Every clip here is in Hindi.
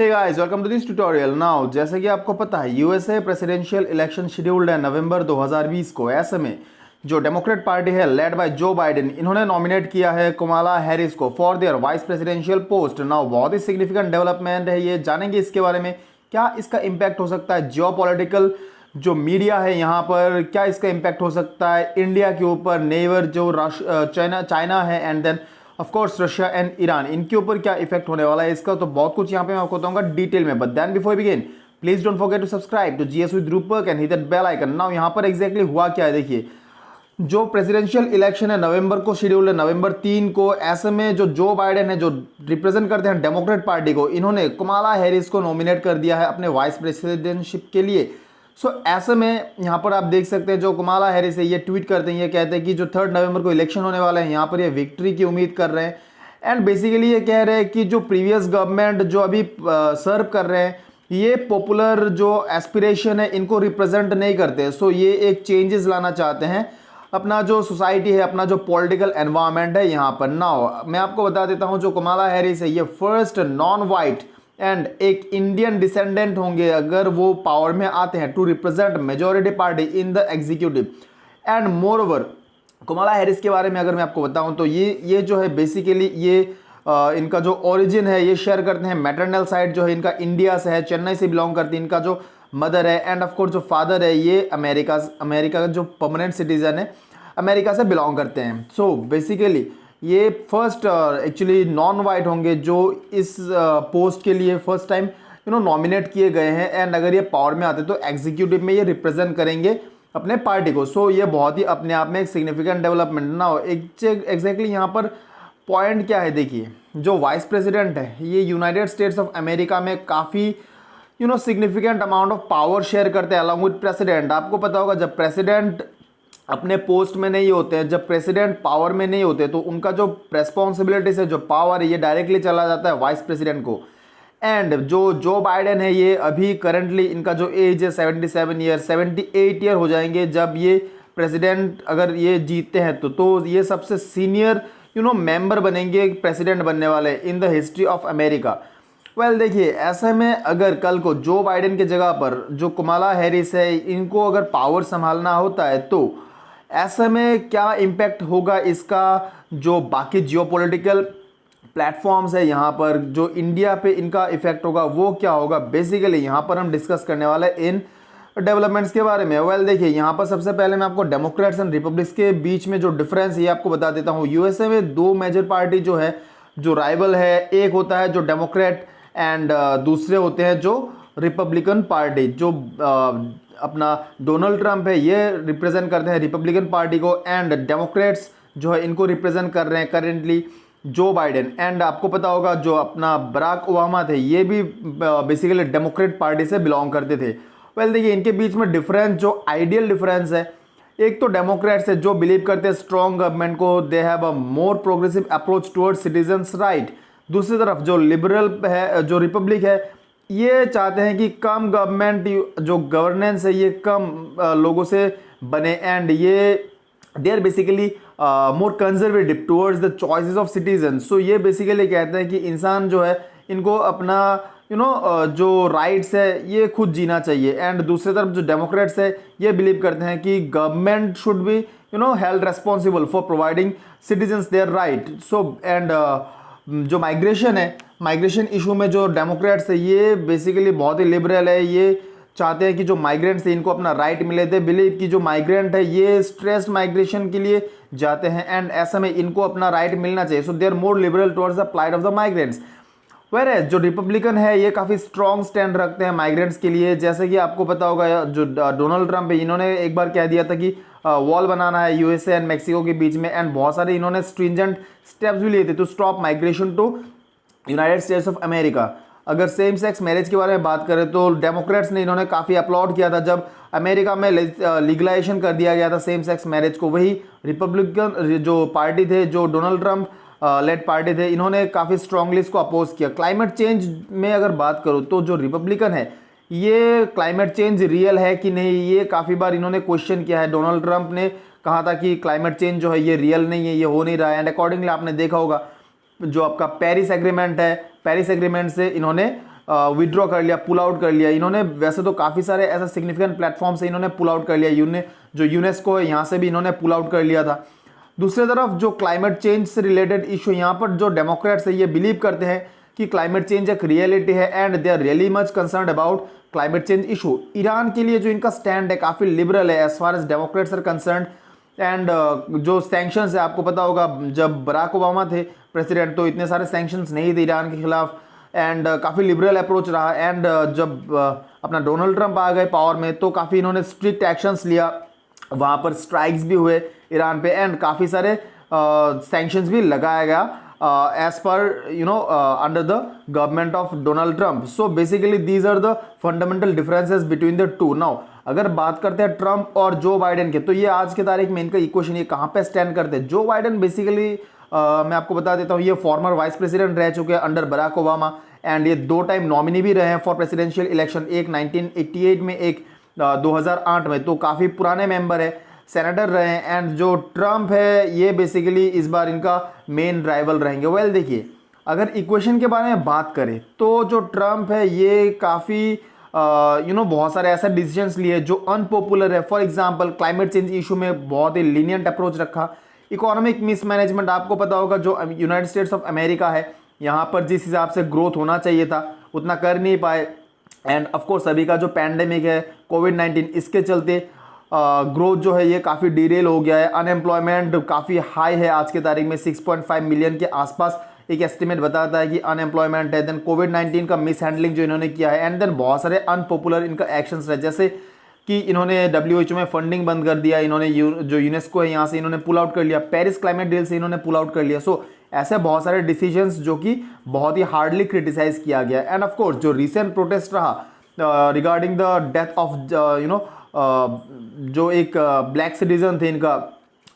Hey guys, welcome to this tutorial. Now जैसे कि आपको पता है यूएसए प्रेसिडेंशियल इलेक्शन शेड्यूल्ड है नवंबर 2020 को। ऐसे में जो डेमोक्रेट पार्टी है लेड बाय जो बाइडेन, इन्होंने नॉमिनेट किया है कमाला हैरिस को for their vice presidential post. Now बहुत ही सिग्निफिकेंट डेवलपमेंट है ये, जानेंगे इसके बारे में क्या इसका इम्पैक्ट हो सकता है जियोपॉलिटिकल जो मीडिया है यहाँ पर, क्या इसका इम्पैक्ट हो सकता है इंडिया के ऊपर, नेबर जो चाइना है and then of course Russia and Iran, इनके ऊपर क्या इफेक्ट होने वाला है इसका। तो बहुत कुछ यहाँ पे मैं आपको बताऊंगा डिटेल में। But then before begin please don't forget to subscribe to GS with Rupak and hit that bell icon. Now यहाँ पर एग्जैक्टली हुआ क्या है, देखिए जो प्रेसिडेंशियल इलेक्शन है नवंबर को शेड्यूल है, नवंबर 3 को। ऐसे में जो बाइडेन है जो रिप्रेजेंट करते हैं डेमोक्रेट पार्टी को, इन्होंने कमाला हैरिस को नॉमिनेट कर दिया है अपने वाइस प्रेसिडेंटशिप के लिए। ऐसे में यहाँ पर आप देख सकते हैं जो कमाला हैरिस है ये ट्वीट करते हैं, ये कहते हैं कि जो 3 नवंबर को इलेक्शन होने वाला है यहाँ पर ये विक्ट्री की उम्मीद कर रहे हैं। एंड बेसिकली ये कह रहे हैं कि जो प्रीवियस गवर्नमेंट जो अभी सर्व कर रहे हैं ये पॉपुलर जो एस्पिरेशन है इनको रिप्रेजेंट नहीं करते। ये एक चेंजेस लाना चाहते हैं अपना जो सोसाइटी है, अपना जो पॉलिटिकल एनवायरनमेंट है यहाँ पर। नाउ मैं आपको बता देता हूँ जो कमाला हैरिस है ये फर्स्ट नॉन वाइट एंड एक इंडियन डिसेंडेंट होंगे अगर वो पावर में आते हैं to represent majority party in the executive. And moreover Kamala Harris के बारे में अगर मैं आपको बताऊं तो ये जो है बेसिकली ये इनका जो ओरिजिन है ये शेयर करते हैं, मैटरनल साइड जो है इनका इंडिया से है, चेन्नई से बिलोंग करती है इनका जो मदर है। एंड ऑफ कोर्स जो फादर है ये अमेरिका का जो परमानेंट सिटीजन है अमेरिका से बिलोंग करते हैं। बेसिकली ये फर्स्ट एक्चुअली नॉन वाइट होंगे जो इस पोस्ट के लिए फर्स्ट टाइम नॉमिनेट किए गए हैं। एंड अगर ये पावर में आते तो एग्जीक्यूटिव में ये रिप्रेजेंट करेंगे अपने पार्टी को। ये बहुत ही अपने आप में एक सिग्निफिकेंट डेवलपमेंट ना हो। एग्जैक्टली यहाँ पर पॉइंट क्या है, देखिए जो वाइस प्रेसिडेंट है ये यूनाइटेड स्टेट्स ऑफ अमेरिका में काफ़ी significant amount of power share करते हैं अलॉन्ग विद प्रेसिडेंट। आपको पता होगा जब प्रेसिडेंट अपने पोस्ट में नहीं होते हैं, जब प्रेसिडेंट पावर में नहीं होते तो उनका जो रेस्पॉन्सिबिलिटीज है, जो पावर है ये डायरेक्टली चला जाता है वाइस प्रेसिडेंट को। एंड जो बाइडेन है ये अभी करंटली इनका जो एज है 77 ईयर 78 ईयर हो जाएंगे जब ये प्रेसिडेंट अगर ये जीतते हैं तो ये सबसे सीनियर मेंबर बनेंगे प्रेसिडेंट बनने वाले in the history of America. देखिए ऐसे में अगर कल को जो बाइडेन के जगह पर जो कमाला हैरिस है इनको अगर पावर संभालना होता है तो ऐसे में क्या इम्पैक्ट होगा इसका, जो बाकी जियोपॉलिटिकल प्लेटफॉर्म्स है यहाँ पर जो इंडिया पे इनका इफेक्ट होगा वो क्या होगा, बेसिकली यहाँ पर हम डिस्कस करने वाले इन डेवलपमेंट्स के बारे में। देखिए यहाँ पर सबसे पहले मैं आपको डेमोक्रेट्स एंड रिपब्लिक्स के बीच में जो डिफरेंस है ये आपको बता देता हूँ। यूएसए में 2 मेजर पार्टी जो है जो राइवल है, एक होता है जो डेमोक्रेट एंड दूसरे होते हैं जो रिपब्लिकन पार्टी। जो अपना डोनाल्ड ट्रंप है ये रिप्रेजेंट करते हैं रिपब्लिकन पार्टी को एंड डेमोक्रेट्स जो है इनको रिप्रेजेंट कर रहे हैं करेंटली जो बाइडेन। एंड आपको पता होगा जो अपना बराक ओबामा थे ये भी बेसिकली डेमोक्रेट पार्टी से बिलोंग करते थे। देखिए इनके बीच में डिफरेंस जो आइडियल डिफरेंस है, एक तो डेमोक्रेट्स है जो बिलीव करते हैं स्ट्रॉन्ग गवर्नमेंट को, they have a more progressive approach towards citizens right. दूसरी तरफ जो लिबरल है जो रिपब्लिक है ये चाहते हैं कि कम गवर्नमेंट जो गवर्नेंस है ये कम लोगों से बने एंड ये they are basically more conservative towards the choices of citizen. ये बेसिकली कहते हैं कि इंसान जो है इनको अपना जो राइट्स है ये खुद जीना चाहिए। एंड दूसरी तरफ जो डेमोक्रेट्स है ये बिलीव करते हैं कि government should be held responsible for providing citizens their right. And जो माइग्रेशन है, माइग्रेशन इशू में जो डेमोक्रेट्स है ये बेसिकली बहुत ही लिबरल है, ये चाहते हैं कि जो माइग्रेंट्स है इनको अपना राइट मिले। दे बिलीव कि जो माइग्रेंट है ये स्ट्रेस्ड माइग्रेशन के लिए जाते हैं एंड ऐसे में इनको अपना राइट मिलना चाहिए। They are more liberal towards the plight of the migrants. Where जो रिपब्लिकन है ये काफ़ी स्ट्रॉन्ग स्टैंड रखते हैं माइग्रेंट्स के लिए। जैसे कि आपको पता होगा जो डोनाल्ड ट्रंप है इन्होंने एक बार कह दिया था कि वॉल बनाना है यूएसए एंड मैक्सिको के बीच में। एंड बहुत सारे इन्होंने स्ट्रिंजेंट स्टेप्स भी लिए थे to stop migration to United States of America. अगर सेम सेक्स मैरिज के बारे में बात करें तो डेमोक्रेट्स ने इन्होंने काफ़ी अपलॉड किया था जब अमेरिका में लीगलाइजेशन कर दिया गया था सेम सेक्स मैरिज को। वही रिपब्लिकन जो पार्टी थे जो डोनाल्ड ट्रंप लेड पार्टी थे इन्होंने काफ़ी स्ट्रांगली इसको अपोज किया। क्लाइमेट चेंज में अगर बात करूँ तो जो रिपब्लिकन है ये क्लाइमेट चेंज रियल है कि नहीं ये काफ़ी बार इन्होंने क्वेश्चन किया है। डोनाल्ड ट्रंप ने कहा था कि क्लाइमेट चेंज जो है ये रियल नहीं है, ये हो नहीं रहा है। एंड अकॉर्डिंगली आपने देखा होगा जो आपका पेरिस एग्रीमेंट है, पेरिस एग्रीमेंट से इन्होंने विड्रॉ कर लिया, पुल आउट कर लिया। इन्होंने वैसे तो काफ़ी सारे ऐसे सिग्निफिकेंट प्लेटफॉर्म से इन्होंने पुल आउट कर लिया, जो यूनेस्को है यहाँ से भी इन्होंने पुल आउट कर लिया था। दूसरी तरफ जो क्लाइमेट चेंज से रिलेटेड इशू, यहाँ पर जो डेमोक्रेट्स है ये बिलीव करते हैं कि क्लाइमेट चेंज एक रियलिटी है and they are really much concern about climate change issue. Iran के लिए जो इनका स्टैंड है काफ़ी लिबरल है as far as Democrats are concern. And जो सैंक्शंस है, आपको पता होगा जब बराक ओबामा थे प्रेसिडेंट तो इतने सारे सैंक्शंस नहीं थे ईरान के खिलाफ एंड काफ़ी लिबरल अप्रोच रहा। एंड जब अपना डोनाल्ड ट्रंप आ गए पावर में तो काफ़ी इन्होंने स्ट्रिक्ट एक्शंस लिया, वहाँ पर स्ट्राइक्स भी हुए ईरान पे एंड काफ़ी सारे सैंक्शंस भी लगाया गया as per under the government of Donald Trump. So basically these are the fundamental differences between the two. Now अगर बात करते हैं ट्रंप और जो बाइडेन के, तो ये आज के तारीख में इनका इक्वेशन ये कहाँ पे स्टैंड करते हैं। जो बाइडेन बेसिकली मैं आपको बता देता हूँ, ये फॉर्मर वाइस प्रेसिडेंट रह चुके हैं अंडर बराक ओबामा एंड ये 2 टाइम नॉमिनी भी रहे हैं फॉर प्रेसिडेंशियल इलेक्शन, एक 1988 में, एक 2008 में, तो काफ़ी पुराने मेंबर है, सेनेटर रहे हैं। एंड जो ट्रंप है ये बेसिकली इस बार इनका मेन राइवल रहेंगे। वेल देखिए, अगर इक्वेशन के बारे में बात करें तो जो ट्रंप है ये काफ़ी बहुत सारे ऐसे डिसीजंस लिए जो अनपॉपुलर है। For example climate change issue में बहुत ही लीनियंट अप्रोच रखा। इकोनॉमिक मिसमैनेजमेंट, आपको पता होगा जो यूनाइटेड स्टेट्स ऑफ अमेरिका है यहाँ पर जिस हिसाब से ग्रोथ होना चाहिए था उतना कर नहीं पाए। एंड ऑफकोर्स अभी का जो पैंडेमिक है कोविड-19, इसके चलते ग्रोथ जो है ये काफ़ी डिरेल हो गया है। अनएम्प्लॉयमेंट काफ़ी हाई है आज के तारीख में, 6.5 मिलियन के आसपास एक एस्टिमेट बताता है कि अनएम्प्लॉयमेंट है। देन कोविड-19 का मिस हैंडलिंग जो इन्होंने किया है एंड देन बहुत सारे अनपॉपुलर इनका एक्शंस रहे, जैसे कि इन्होंने WHO में फंडिंग बंद कर दिया, इन्होंने जो यूनेस्को है यहाँ से इन्होंने पुल आउट कर लिया, पेरिस क्लाइमेट डील से इन्होंने पुल आउट कर लिया। सो ऐसे बहुत सारे डिसीजंस जो कि बहुत ही हार्डली क्रिटिसाइज किया गया। एंड ऑफ कोर्स जो रिसेंट प्रोटेस्ट रहा रिगार्डिंग द डेथ ऑफ जो एक ब्लैक सिटीजन थे इनका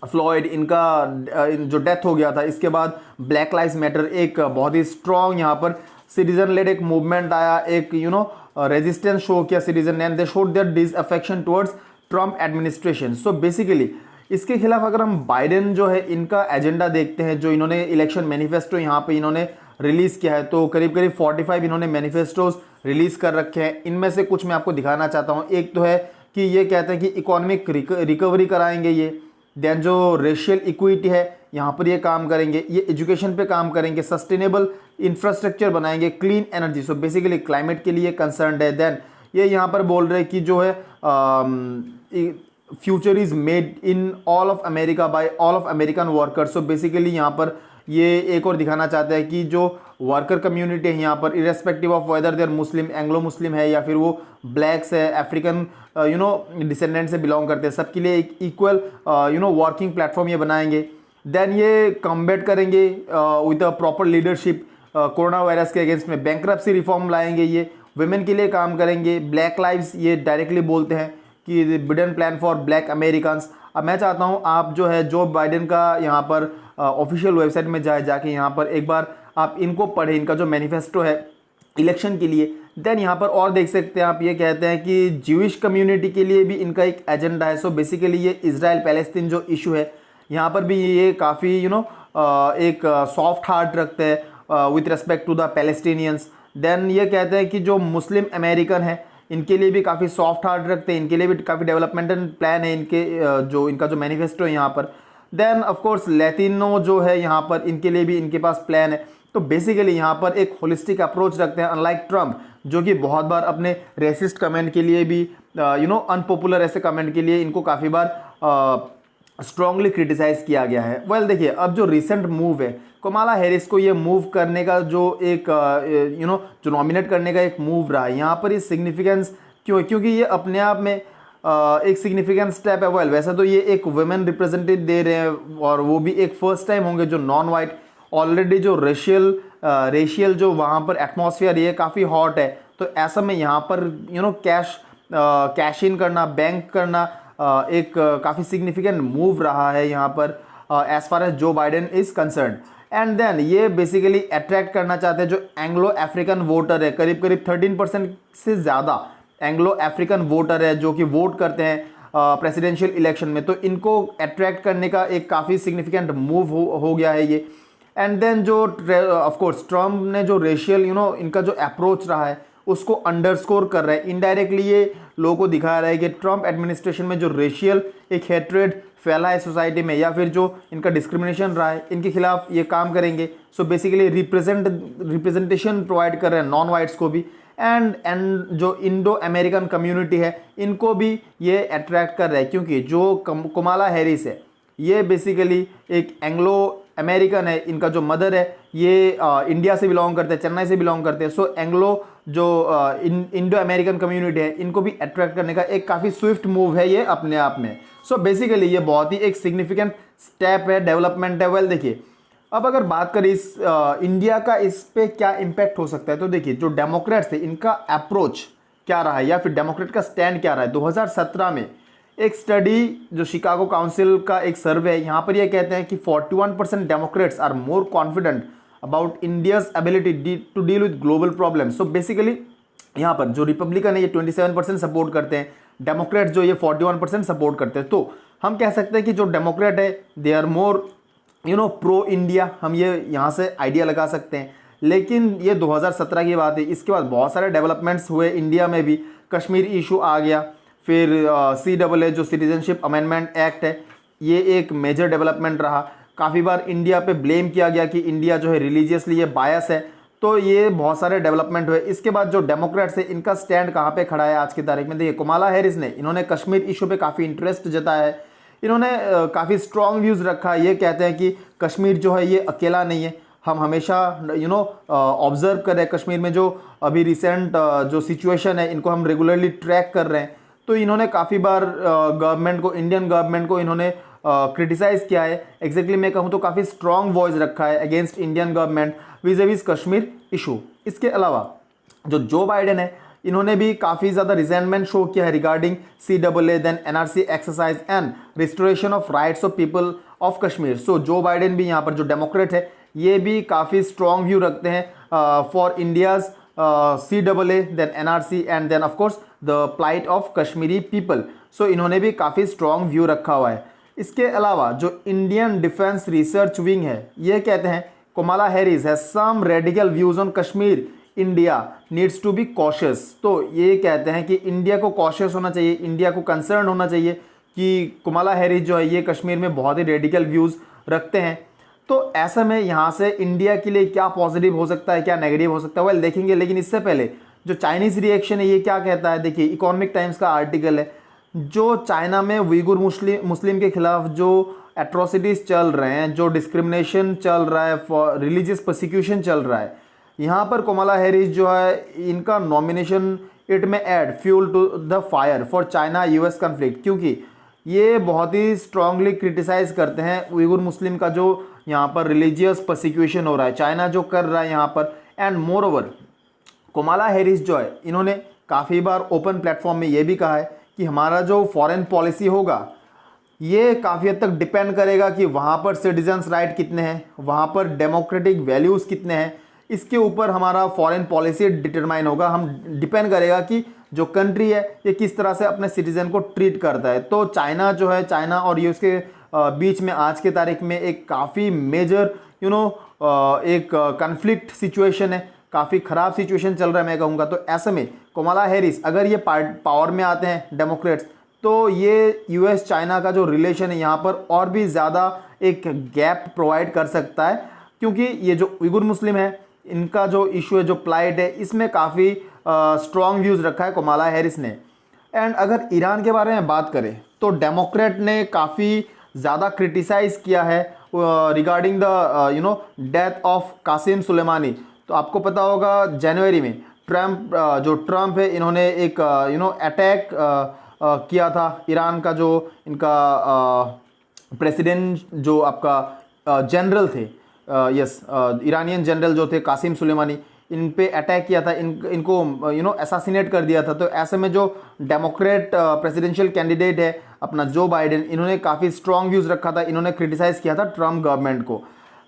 फ्लॉयड, इनका जो डेथ हो गया था, इसके बाद ब्लैक लाइव्स मैटर एक बहुत ही स्ट्रॉन्ग यहाँ पर सिटीजन लेड एक मूवमेंट आया, एक रेजिस्टेंस शो किया सिटीजन ने and they showed their disaffection towards Trump administration. So basically इसके खिलाफ अगर हम बाइडेन जो है इनका एजेंडा देखते हैं, जो इन्होंने इलेक्शन मैनिफेस्टो यहाँ पे इन्होंने रिलीज किया है, तो करीब करीब 45 इन्होंने मैनिफेस्टोज रिलीज कर रखे हैं। इनमें से कुछ मैं आपको दिखाना चाहता हूँ। एक तो है कि ये कहते हैं कि इकोनॉमिक रिकवरी कराएंगे ये, देन जो रेशियल इक्विटी है यहाँ पर ये काम करेंगे, ये एजुकेशन पे काम करेंगे, सस्टेनेबल इंफ्रास्ट्रक्चर बनाएंगे, clean energy, so basically climate के लिए कंसर्न है। देन ये यहाँ पर बोल रहे हैं कि जो है future is made in all of America bye all of American workers. So basically यहाँ पर ये एक और दिखाना चाहते हैं कि जो वर्कर कम्युनिटी है यहाँ पर, irrespective of whether there Muslim, Anglo Muslim है या फिर वो ब्लैक्स है, अफ्रीकन डिसेंडेंट से बिलोंग करते हैं, सबके लिए एक इक्वल वर्किंग प्लेटफॉर्म ये बनाएंगे। देन ये कम्बैट करेंगे with a proper leadership corona virus के अगेंस्ट में, बैंक्रप्सी रिफॉर्म लाएंगे, ये वुमेन के लिए काम करेंगे, ब्लैक लाइव्स ये डायरेक्टली बोलते हैं कि Biden plan for black Americans. अब मैं चाहता हूँ आप जो है जो बाइडेन का यहाँ पर ऑफिशियल वेबसाइट में जाके यहाँ पर एक बार आप इनको पढ़ें, इनका जो मैनिफेस्टो है इलेक्शन के लिए। देन यहाँ पर और देख सकते हैं आप, ये कहते हैं कि ज्यूइश कम्युनिटी के लिए भी इनका एक एजेंडा है। सो बेसिकली ये इजराइल पैलेस्तीन जो इशू है यहाँ पर भी ये काफ़ी एक सॉफ्ट हार्ट रखते हैं with respect to the Palestinians. Then ये कहते हैं कि जो मुस्लिम अमेरिकन है इनके लिए भी काफ़ी सॉफ्ट हार्ट रखते हैं, इनके लिए भी काफ़ी डेवलपमेंटल प्लान है इनके जो इनका जो मैनिफेस्टो है यहाँ पर। देन ऑफ कोर्स लैटिनो जो है यहाँ पर, इनके लिए भी इनके पास प्लान है। तो बेसिकली यहाँ पर एक होलिस्टिक अप्रोच रखते हैं, अनलाइक ट्रम्प जो कि बहुत बार अपने रेसिस्ट कमेंट के लिए भी अनपॉपुलर ऐसे कमेंट के लिए इनको काफ़ी बार स्ट्रांगली क्रिटिसाइज किया गया है। वेल देखिए, अब जो रिसेंट मूव है कमाला हैरिस को ये मूव करने का जो एक जो नॉमिनेट करने का एक मूव रहा है, यहाँ पर ये सिग्निफिकेंस क्यों है? क्योंकि ये अपने आप में एक सिग्निफिकेंट स्टेप है। वेल वैसे तो ये एक वुमेन रिप्रेजेंटेटिव दे रहे हैं और वो भी एक फर्स्ट टाइम होंगे जो नॉन वाइट। ऑलरेडी जो रेशियल जो वहाँ पर एटमॉस्फेयर ये काफ़ी हॉट है, तो ऐसा में यहाँ पर कैश इन करना, बैंक करना एक काफ़ी सिग्निफिकेंट मूव रहा है यहाँ पर as far as Joe Biden is concern. And then ये बेसिकली अट्रैक्ट करना चाहते हैं जो एंग्लो अफ्रीकन वोटर है, करीब करीब 13% से ज़्यादा एंग्लो अफ्रीकन वोटर है जो कि वोट करते हैं प्रेसिडेंशियल इलेक्शन में, तो इनको अट्रैक्ट करने का एक काफ़ी सिग्निफिकेंट मूव हो गया है ये। एंड देन जो ऑफ कोर्स ट्रम्प ने जो रेशियल इनका जो अप्रोच रहा है उसको अंडरस्कोर कर रहा है। इनडायरेक्टली ये लोगों को दिखा रहा है कि ट्रम्प एडमिनिस्ट्रेशन में जो रेशियल एक हेट्रेड फैला है सोसाइटी में, या फिर जो इनका डिस्क्रिमिनेशन रहा है, इनके खिलाफ ये काम करेंगे। सो बेसिकली रिप्रेजेंटेशन प्रोवाइड कर रहे हैं नॉन वाइट्स को भी, एंड जो इंडो अमेरिकन कम्युनिटी है इनको भी ये अट्रैक्ट कर रहा है, क्योंकि जो कमाला हैरिस है ये बेसिकली एक एंग्लो अमेरिकन है। इनका जो मदर है ये इंडिया से बिलोंग करते हैं, चेन्नई से बिलोंग करते हैं। सो एंग्लो जो इंडो अमेरिकन कम्युनिटी है इनको भी अट्रैक्ट करने का एक काफ़ी स्विफ्ट मूव है ये अपने आप में। सो बेसिकली ये बहुत ही एक सिग्निफिकेंट स्टेप है, डेवलपमेंट है। वेल देखिए, अब अगर बात करें इस इंडिया का इस पे क्या इम्पैक्ट हो सकता है, तो देखिए जो डेमोक्रेट्स थे इनका अप्रोच क्या रहा है, या फिर डेमोक्रेट का स्टैंड क्या रहा है। 2017 में एक स्टडी जो शिकागो काउंसिल का एक सर्वे है, यहाँ पर ये कहते हैं कि 41% Democrats are more confident about India's ability to deal with global problem. So basically यहाँ पर जो रिपब्लिकन है ये 27% सपोर्ट करते हैं, डेमोक्रेट्स जो ये 41% सपोर्ट करते हैं। तो हम कह सकते हैं कि जो डेमोक्रेट है they are more pro India, हम ये यहाँ से आइडिया लगा सकते हैं। लेकिन ये 2017 की बात है, इसके बाद बहुत सारे डेवलपमेंट्स हुए इंडिया में भी। कश्मीर इशू आ गया, फिर CAA जो सिटीजनशिप अमेंडमेंट एक्ट है ये एक मेजर डेवलपमेंट रहा। काफ़ी बार इंडिया पे ब्लेम किया गया कि इंडिया जो है रिलीजियसली ये बायस है। तो ये बहुत सारे डेवलपमेंट हुए। इसके बाद जो डेमोक्रेट्स है इनका स्टैंड कहाँ पे खड़ा है आज की तारीख में, देखिए कमाला हैरिस ने इन्होंने कश्मीर इशू पे काफ़ी इंटरेस्ट जताया है। इन्होंने काफ़ी स्ट्रॉन्ग व्यूज़ रखा है। ये कहते हैं कि कश्मीर जो है ये अकेला नहीं है, हम हमेशा ऑब्जर्व कर रहे हैं कश्मीर में जो अभी रिसेंट जो सिचुएशन है इनको हम रेगुलरली ट्रैक कर रहे हैं। तो इन्होंने काफ़ी बार गवर्नमेंट को, इंडियन गवर्नमेंट को इन्होंने क्रिटिसाइज़ किया है। एग्जैक्टली मैं कहूँ तो काफ़ी स्ट्रॉन्ग वॉइस रखा है against Indian government विज़ Kashmir issue. इसके अलावा जो बाइडेन है इन्होंने भी काफ़ी ज़्यादा रिजेंटमेंट शो किया है regarding CAA then NRC exercise and restoration of rights of people of Kashmir. So Joe Biden भी यहाँ पर जो डेमोक्रेट है ये भी काफ़ी स्ट्रॉन्ग व्यू रखते हैं for India's CAA then NRC and then of course the plight of Kashmiri people. So इन्होंने भी काफ़ी स्ट्रॉन्ग व्यू रखा हुआ है। इसके अलावा जो इंडियन डिफेंस रिसर्च विंग है ये कहते हैं Kamala Harris has some radical views on Kashmir, India needs to be cautious. तो ये कहते हैं कि इंडिया को कॉशियस होना चाहिए, इंडिया को कंसर्न होना चाहिए कि कमाला हैरिस जो है ये कश्मीर में बहुत ही रेडिकल व्यूज़ रखते हैं। तो ऐसे में यहाँ से इंडिया के लिए क्या पॉजिटिव हो सकता है, क्या नेगेटिव हो सकता है, वेल देखेंगे। लेकिन इससे पहले जो चाइनीज़ रिएक्शन है ये क्या कहता है, देखिए इकोनॉमिक टाइम्स का आर्टिकल है। जो चाइना में उइगुर मुस्लिम के खिलाफ जो एट्रोसिटीज़ चल रहे हैं, जो डिस्क्रिमिनेशन चल रहा है, फॉर रिलीजियस प्रोसिक्यूशन चल रहा है, यहाँ पर कमाला हैरिस जो है इनका नॉमिनेशन इट में add fuel to the fire for China US conflict, क्योंकि ये बहुत ही स्ट्रांगली क्रिटिसाइज करते हैं उइगुर मुस्लिम का जो यहाँ पर रिलीजियस प्रोसिक्यूशन हो रहा है, चाइना जो कर रहा है यहाँ पर। And moreover Kamala Harris जो है इन्होंने काफ़ी बार ओपन प्लेटफॉर्म में ये भी कहा है कि हमारा जो फॉरेन पॉलिसी होगा ये काफ़ी हद तक डिपेंड करेगा कि वहाँ पर सिटीजन्स राइट कितने हैं, वहाँ पर डेमोक्रेटिक वैल्यूज़ कितने हैं, इसके ऊपर हमारा फॉरेन पॉलिसी डिटरमाइन होगा। हम डिपेंड करेगा कि जो कंट्री है ये किस तरह से अपने सिटीजन को ट्रीट करता है। तो चाइना जो है, चाइना और यूएस के बीच में आज के तारीख में एक काफ़ी मेजर एक कन्फ्लिक्ट सिचुएशन है, काफ़ी ख़राब सिचुएशन चल रहा है मैं कहूँगा। तो ऐसे में कमाला हैरिस अगर ये पावर में आते हैं डेमोक्रेट्स, तो ये US चाइना का जो रिलेशन है यहाँ पर और भी ज़्यादा एक गैप प्रोवाइड कर सकता है, क्योंकि ये जो उइगुर मुस्लिम है इनका जो इशू है, जो प्लाइट है, इसमें काफ़ी स्ट्रॉन्ग व्यूज़ रखा है कमाला हैरिस ने। एंड अगर ईरान के बारे में बात करें तो डेमोक्रेट ने काफ़ी ज़्यादा क्रिटिसाइज़ किया है regarding the death of Qasem Soleimani. तो आपको पता होगा जनवरी में ट्रम्प है इन्होंने एक अटैक किया था ईरान का जो इनका प्रेसिडेंट जो आपका जनरल थे, ईरानियन जनरल जो थे कासिम सुलेमानी, इन पे अटैक किया था, इनको असैसिनेट कर दिया था। तो ऐसे में जो डेमोक्रेट प्रेसिडेंशियल कैंडिडेट है अपना जो बाइडेन, इन्होंने काफ़ी स्ट्रॉन्ग व्यूज़ रखा था, इन्होंने क्रिटिसाइज़ किया था ट्रम्प गवर्नमेंट को।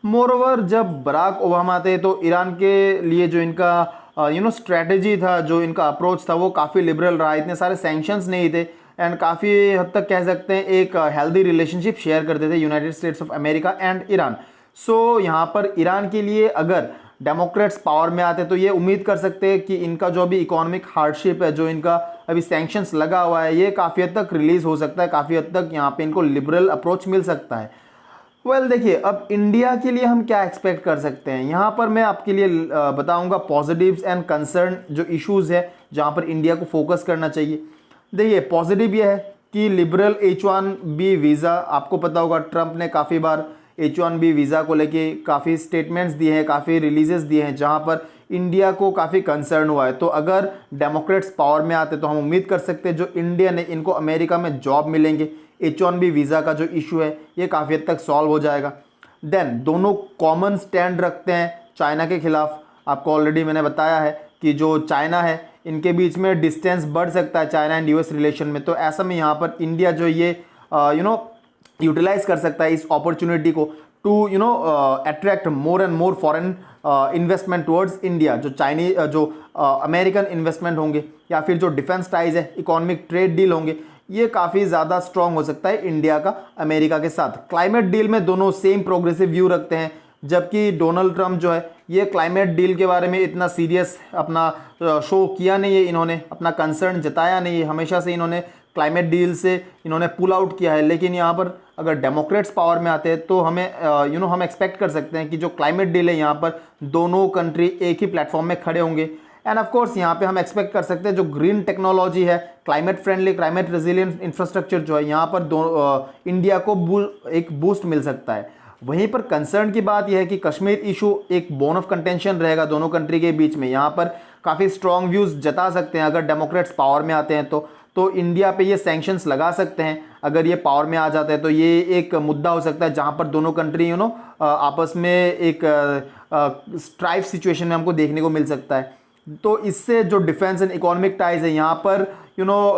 मोरओवर जब बराक ओबामा थे तो ईरान के लिए जो इनका स्ट्रैटेजी था, जो इनका अप्रोच था वो काफ़ी लिबरल रहा, इतने सारे सैंक्शंस नहीं थे एंड काफ़ी हद तक कह सकते हैं एक हेल्दी रिलेशनशिप शेयर करते थे United States of America and Iran. So यहाँ पर ईरान के लिए अगर डेमोक्रेट्स पावर में आते तो ये उम्मीद कर सकते हैं कि इनका जो अभी इकोनॉमिक हार्डशिप है, जो इनका अभी सैंक्शंस लगा हुआ है, ये काफ़ी हद तक रिलीज हो सकता है, काफ़ी हद तक यहाँ पे इनको लिबरल अप्रोच मिल सकता है। देखिए अब इंडिया के लिए हम क्या एक्सपेक्ट कर सकते हैं, यहाँ पर मैं आपके लिए बताऊंगा पॉजिटिव्स एंड कंसर्न जो इश्यूज है जहाँ पर इंडिया को फोकस करना चाहिए। देखिए पॉजिटिव ये है कि लिबरल H1B वीज़ा, आपको पता होगा ट्रंप ने काफ़ी बार H1B वीज़ा को लेके काफ़ी स्टेटमेंट्स दिए हैं, काफ़ी रिलीजेस दिए हैं जहाँ पर इंडिया को काफ़ी कंसर्न हुआ है। तो अगर डेमोक्रेट्स पावर में आते तो हम उम्मीद कर सकते हैं जो इंडियन है इनको अमेरिका में जॉब मिलेंगे, H1B वीज़ा का जो इशू है ये काफ़ी हद तक सॉल्व हो जाएगा। देन दोनों कॉमन स्टैंड रखते हैं चाइना के खिलाफ। आपको ऑलरेडी मैंने बताया है कि जो चाइना है इनके बीच में डिस्टेंस बढ़ सकता है चाइना एंड US रिलेशन में। तो ऐसा में यहाँ पर इंडिया जो ये यूटिलाइज कर सकता है इस अपॉर्चुनिटी को to attract more and more foreign investment towards India. जो चाइनीज जो अमेरिकन इन्वेस्टमेंट होंगे या फिर जो डिफेंस टाइज है, इकोनॉमिक ट्रेड डील होंगे, ये काफ़ी ज़्यादा स्ट्रांग हो सकता है इंडिया का अमेरिका के साथ। क्लाइमेट डील में दोनों सेम प्रोग्रेसिव व्यू रखते हैं, जबकि डोनाल्ड ट्रंप जो है ये क्लाइमेट डील के बारे में इतना सीरियस अपना शो किया नहीं है, इन्होंने अपना कंसर्न जताया नहीं है, हमेशा से इन्होंने क्लाइमेट डील से इन्होंने पुल आउट किया है। लेकिन यहाँ पर अगर डेमोक्रेट्स पावर में आते हैं तो हमें हम एक्सपेक्ट कर सकते हैं कि जो क्लाइमेट डील है यहाँ पर दोनों कंट्री एक ही प्लेटफॉर्म में खड़े होंगे। एंड ऑफ कोर्स यहाँ पे हम एक्सपेक्ट कर सकते हैं जो ग्रीन टेक्नोलॉजी है, climate friendly, climate resilient infrastructure जो है यहाँ पर इंडिया को एक बूस्ट मिल सकता है। वहीं पर कंसर्न की बात यह है कि कश्मीर इशू एक बोन ऑफ कंटेंशन रहेगा दोनों कंट्री के बीच में। यहाँ पर काफ़ी स्ट्रॉन्ग व्यूज़ जता सकते हैं अगर डेमोक्रेट्स पावर में आते हैं तो इंडिया पे ये सैंक्शंस लगा सकते हैं। अगर ये पावर में आ जाते हैं तो ये एक मुद्दा हो सकता है जहाँ पर दोनों कंट्री आपस में एक स्ट्राइफ सिचुएशन में हमको देखने को मिल सकता है। तो इससे जो डिफेंस एंड इकोनॉमिक टाइज है यहाँ पर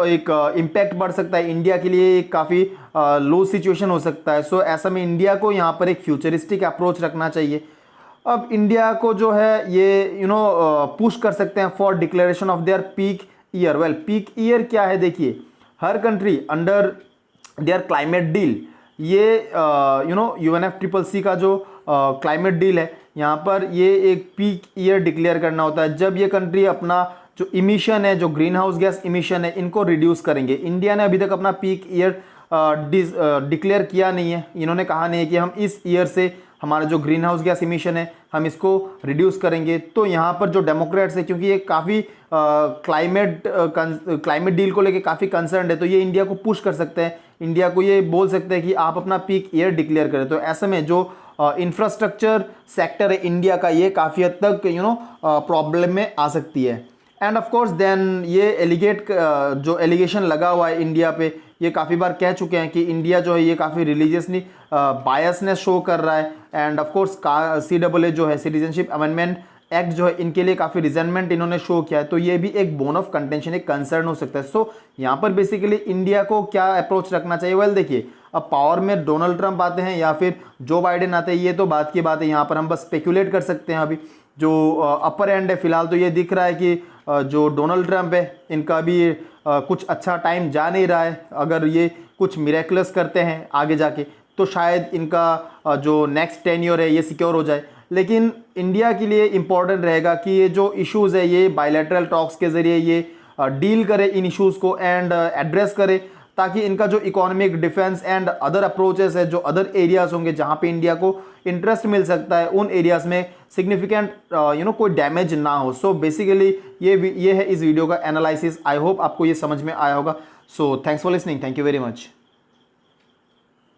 एक इम्पैक्ट बढ़ सकता है, इंडिया के लिए काफ़ी लो सिचुएशन हो सकता है। सो ऐसा में इंडिया को यहाँ पर एक फ्यूचरिस्टिक अप्रोच रखना चाहिए। अब इंडिया को जो है ये पुश कर सकते हैं for declaration of their peak year. Peak year क्या है, देखिए हर country under their climate deal, ये UNFCCC का जो क्लाइमेट डील है यहाँ पर ये एक पीक ईयर डिक्लेयर करना होता है जब ये कंट्री अपना जो इमिशन है, जो ग्रीन हाउस गैस इमिशन है, इनको रिड्यूस करेंगे। इंडिया ने अभी तक अपना पीक ईयर डिक्लेयर किया नहीं है, इन्होंने कहा नहीं है कि हम इस ईयर से हमारा जो ग्रीन हाउस गैस इमिशन है हम इसको रिड्यूस करेंगे। तो यहाँ पर जो डेमोक्रेट्स है, क्योंकि ये काफ़ी क्लाइमेट डील को लेके काफ़ी कंसर्न है, तो ये इंडिया को पुश कर सकते हैं, इंडिया को ये बोल सकते हैं कि आप अपना पीक ईयर डिक्लेयर करें। तो ऐसे में जो इंफ्रास्ट्रक्चर सेक्टर है इंडिया का, ये काफ़ी हद तक प्रॉब्लम में आ सकती है। एंड ऑफ कोर्स देन ये जो एलिगेशन लगा हुआ है इंडिया पे, ये काफ़ी बार कह चुके हैं कि इंडिया जो है ये काफ़ी रिलीजियसली बायसनेस शो कर रहा है। एंड ऑफ कोर्स CAA जो है, सिटीजनशिप अमेंडमेंट एक्ट जो है, इनके लिए काफ़ी रिजेंटमेंट इन्होंने शो किया है। तो ये भी एक बोन ऑफ कंटेंशन, एक कंसर्न हो सकता है। सो यहाँ पर बेसिकली इंडिया को क्या अप्रोच रखना चाहिए? देखिए अब पावर में डोनाल्ड ट्रंप आते हैं या फिर जो बाइडेन आते हैं, ये तो बात की बात है, यहाँ पर हम बस स्पेकुलेट कर सकते हैं। अभी जो अपर एंड है फिलहाल तो ये दिख रहा है कि जो डोनाल्ड ट्रंप है इनका भी कुछ अच्छा टाइम जा नहीं रहा है। अगर ये कुछ मिरेकुलस करते हैं आगे जाके तो शायद इनका जो नेक्स्ट टेन्योर है ये सिक्योर हो जाए। लेकिन इंडिया के लिए इम्पॉर्टेंट रहेगा कि ये जो इश्यूज़ है ये बायलैटरल टॉक्स के ज़रिए ये डील करे इन इश्यूज़ को एंड एड्रेस करे, ताकि इनका जो economic, defence and other approaches है, जो अदर एरियाज़ होंगे जहाँ पे इंडिया को इंटरेस्ट मिल सकता है, उन एरियाज़ में सिग्निफिकेंट कोई डैमेज ना हो। सो बेसिकली ये है इस वीडियो का एनालिसिस। आई होप आपको ये समझ में आया होगा। So thanks for listening, thank you very much.